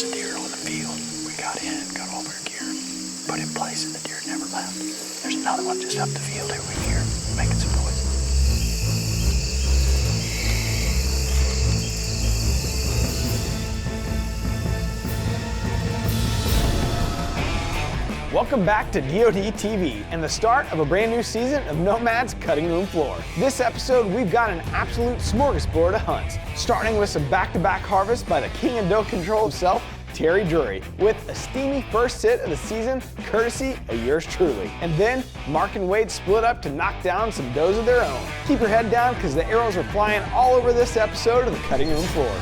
was a deer on the field. We got in, got all of our gear put in place, and the deer never left. There's another one just up the field over here, making some noise. Welcome back to DoD TV and the start of a brand new season of Nomad's Cutting Room Floor. This episode, we've got an absolute smorgasbord of hunts, starting with some back-to-back harvests by the king of doe control himself, Terry Drury, with a steamy first sit of the season, courtesy of yours truly. And then, Mark and Wade split up to knock down some does of their own. Keep your head down because the arrows are flying all over this episode of the Cutting Room Floor.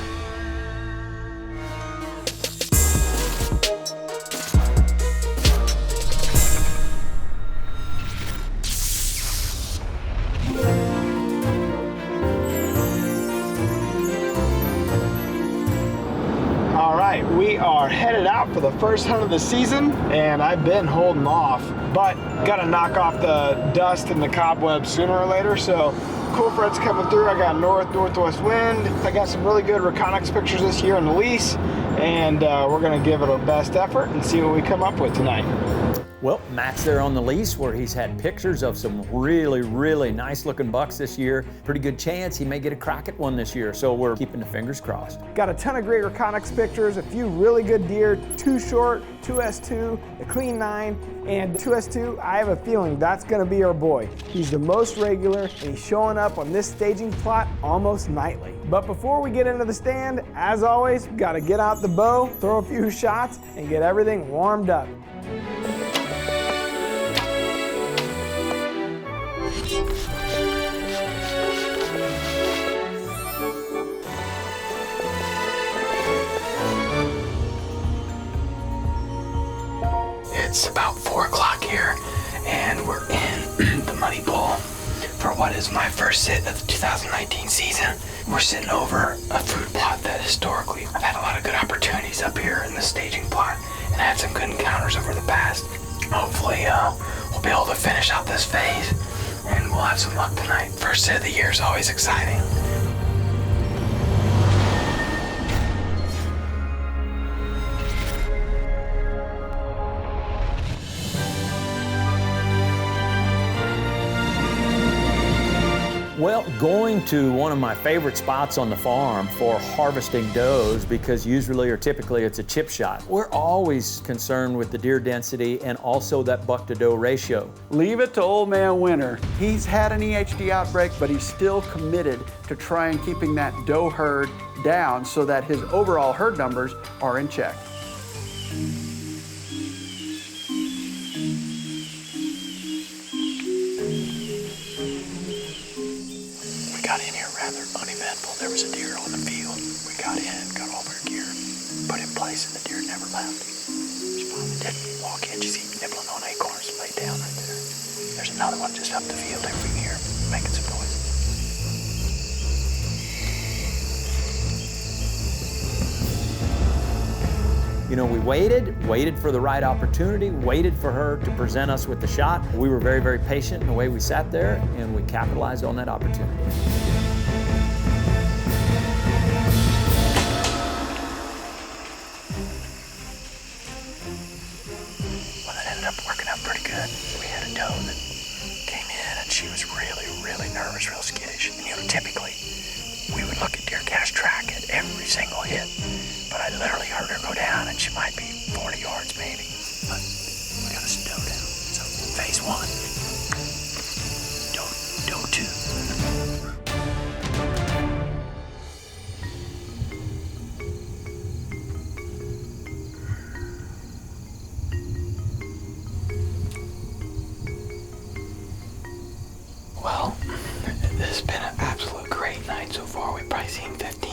We are headed out for the first hunt of the season, and I've been holding off, but gotta knock off the dust and the cobwebs sooner or later. So cool front's coming through. I got northwest wind. I got some really good reconnaissance pictures this year on the lease, and we're gonna give it our best effort and see what we come up with tonight. Well, Matt's there on the lease where he's had pictures of some really nice looking bucks this year. Pretty good chance he may get a crack at one this year, so we're keeping the fingers crossed. Got a ton of great reconnaissance pictures, a few really good deer, 2 short, 2S2, a clean 9, and 2S2, I have a feeling that's gonna be our boy. He's the most regular, and he's showing up on this staging plot almost nightly. But before we get into the stand, as always, gotta get out the bow, throw a few shots, and get everything warmed up. It's about 4 o'clock here, and we're in the Muddy Bowl for what is my first sit of the 2019 season. We're sitting over a food plot that historically I've had a lot of good opportunities up here in the staging plot, and I had some good encounters over the past. Hopefully we'll be able to finish out this phase, and we'll have some luck tonight. First sit of the year is always exciting. Well, going to one of my favorite spots on the farm for harvesting does, because usually or typically it's a chip shot. We're always concerned with the deer density and also that buck to doe ratio. Leave it to old man Winter. He's had an EHD outbreak, but he's still committed to trying keeping that doe herd down so that his overall herd numbers are in check. Got in here rather uneventful. There was a deer on the field. We got in, got all of our gear put in place, and the deer never left. She finally didn't walk in. You see nibbling on acorns laid down right there. There's another one just up the field over here, making some noise. You know, we waited for the right opportunity, waited for her to present us with the shot. We were very patient in the way we sat there, and we capitalized on that opportunity. Well, that ended up working out pretty good. We had a doe that came in, and she was really nervous, real skittish. And, you know, typically, we would look at DeerCast track at every single hit. But I literally heard her go down, and she might be 40 yards maybe. But we got us a doe down. So phase 1, doe 2. Well, this has been an absolute great night so far. We've probably seen 15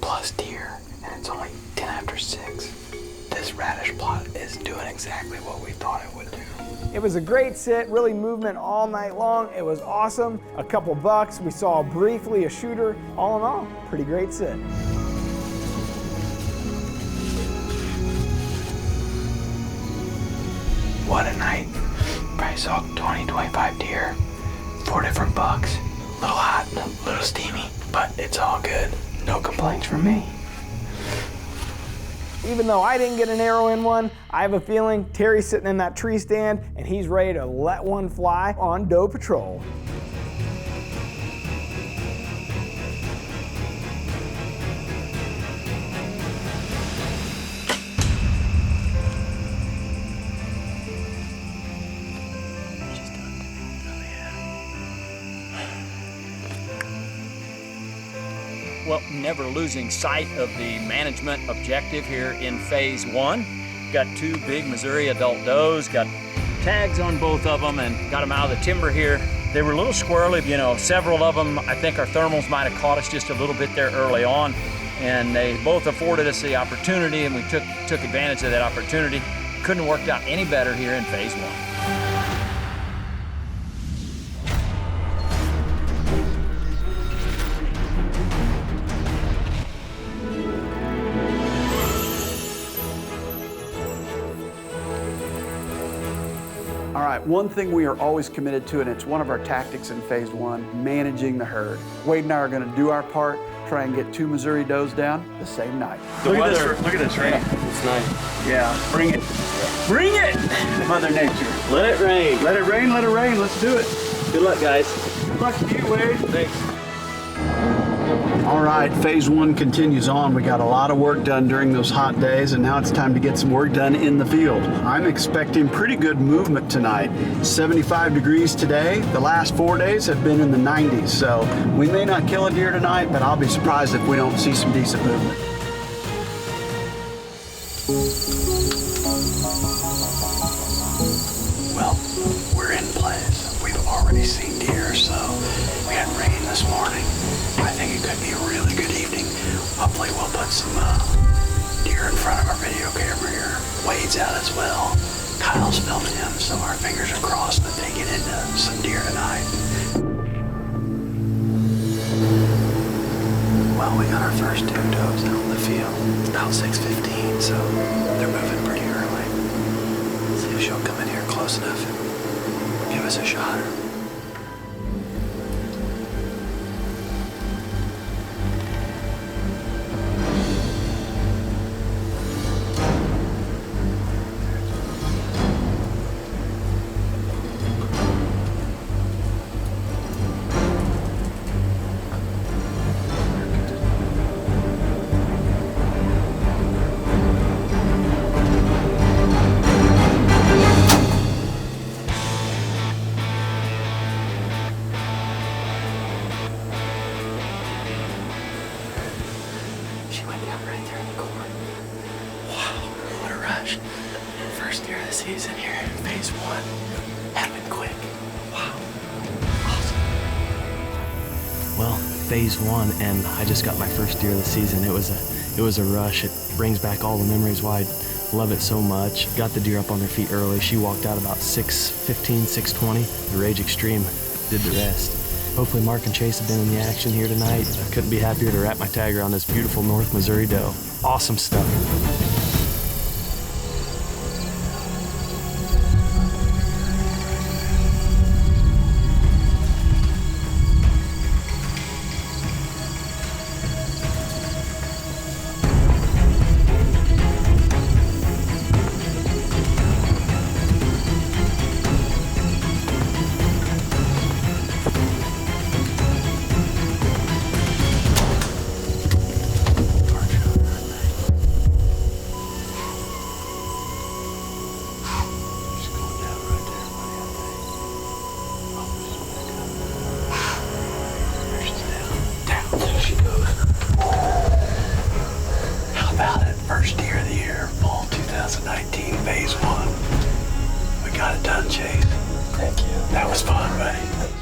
plus deer, and it's only 10 after 6. This radish plot is doing exactly what we thought it would do. It was a great sit, really movement all night long. It was awesome. A couple bucks. We saw briefly a shooter. All in all, pretty great sit. What a night. Probably saw 20, 25 deer, 4 different bucks. A little hot, a little steamy, but it's all good. No complaints from me. Even though I didn't get an arrow in one, I have a feeling Terry's sitting in that tree stand and he's ready to let one fly on doe patrol. Well, never losing sight of the management objective here in phase one. Got 2 big Missouri adult does, got tags on both of them and got them out of the timber here. They were a little squirrely, you know, several of them, I think our thermals might have caught us just a little bit there early on, and they both afforded us the opportunity and we took advantage of that opportunity. Couldn't have worked out any better here in phase one. All right, one thing we are always committed to, and it's one of our tactics in phase one, managing the herd. Wade and I are gonna do our part, try and get 2 Missouri does down the same night. Look at this rain. It's nice. Yeah, bring it. Bring it! Mother Nature. Let it rain. Let it rain, let it rain, let's do it. Good luck, guys. Good luck to you, Wade. Thanks. All right, phase one continues on. We got a lot of work done during those hot days, and now it's time to get some work done in the field. I'm expecting pretty good movement tonight. 75 degrees today. The last 4 days have been in the 90s, so we may not kill a deer tonight, but I'll be surprised if we don't see some decent movement. Well, we're in place. We've already seen deer, so we had rain this morning. I think it could be a really good evening. Hopefully we'll put some deer in front of our video camera here. Wade's out as well. Kyle's filming him, so our fingers are crossed that they get into some deer tonight. Well, we got our first 2 does out in the field. It's about 6:15, so they're moving pretty early. Let's see if she'll come in here close enough and give us a shot. First deer of the season here in phase one. Happened quick. Wow. Awesome. Well, phase one, and I just got my first deer of the season. It was a rush. It brings back all the memories why I love it so much. Got the deer up on their feet early. She walked out about 6:15, 6:20. The Rage Extreme did the rest. Hopefully Mark and Chase have been in the action here tonight. I couldn't be happier to wrap my tag around this beautiful North Missouri doe. Awesome stuff. First deer of the year, fall 2019, phase one. We got it done, Chase. Thank you. That was fun, buddy.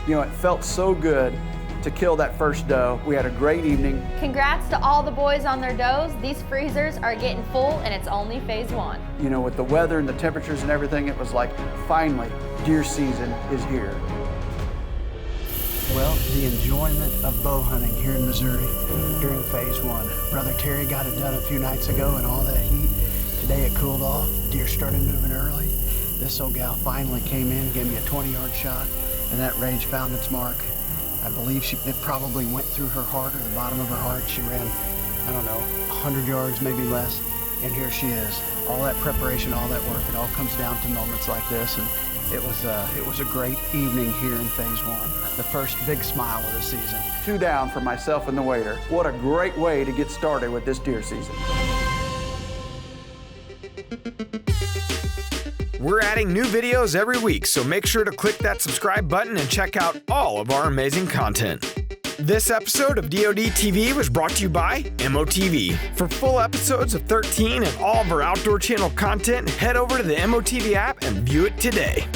You know, it felt so good to kill that first doe. We had a great evening. Congrats to all the boys on their does. These freezers are getting full and it's only phase one. You know, with the weather and the temperatures and everything, it was like, finally, deer season is here. Well, the enjoyment of bow hunting here in Missouri during phase one. Brother Terry got it done a few nights ago in all that heat. Today it cooled off, deer started moving early. This old gal finally came in, gave me a 20-yard shot, and that Rage found its mark. I believe it probably went through her heart or the bottom of her heart. She ran, I don't know, 100 yards, maybe less, and here she is. All that preparation, all that work, it all comes down to moments like this, and it was a great evening here in phase one. The first big smile of the season. 2 down for myself and the waiter. What a great way to get started with this deer season. We're adding new videos every week, so make sure to click that subscribe button and check out all of our amazing content. This episode of DoD TV was brought to you by MOTV. For full episodes of 13 and all of our Outdoor Channel content, head over to the MOTV app and view it today.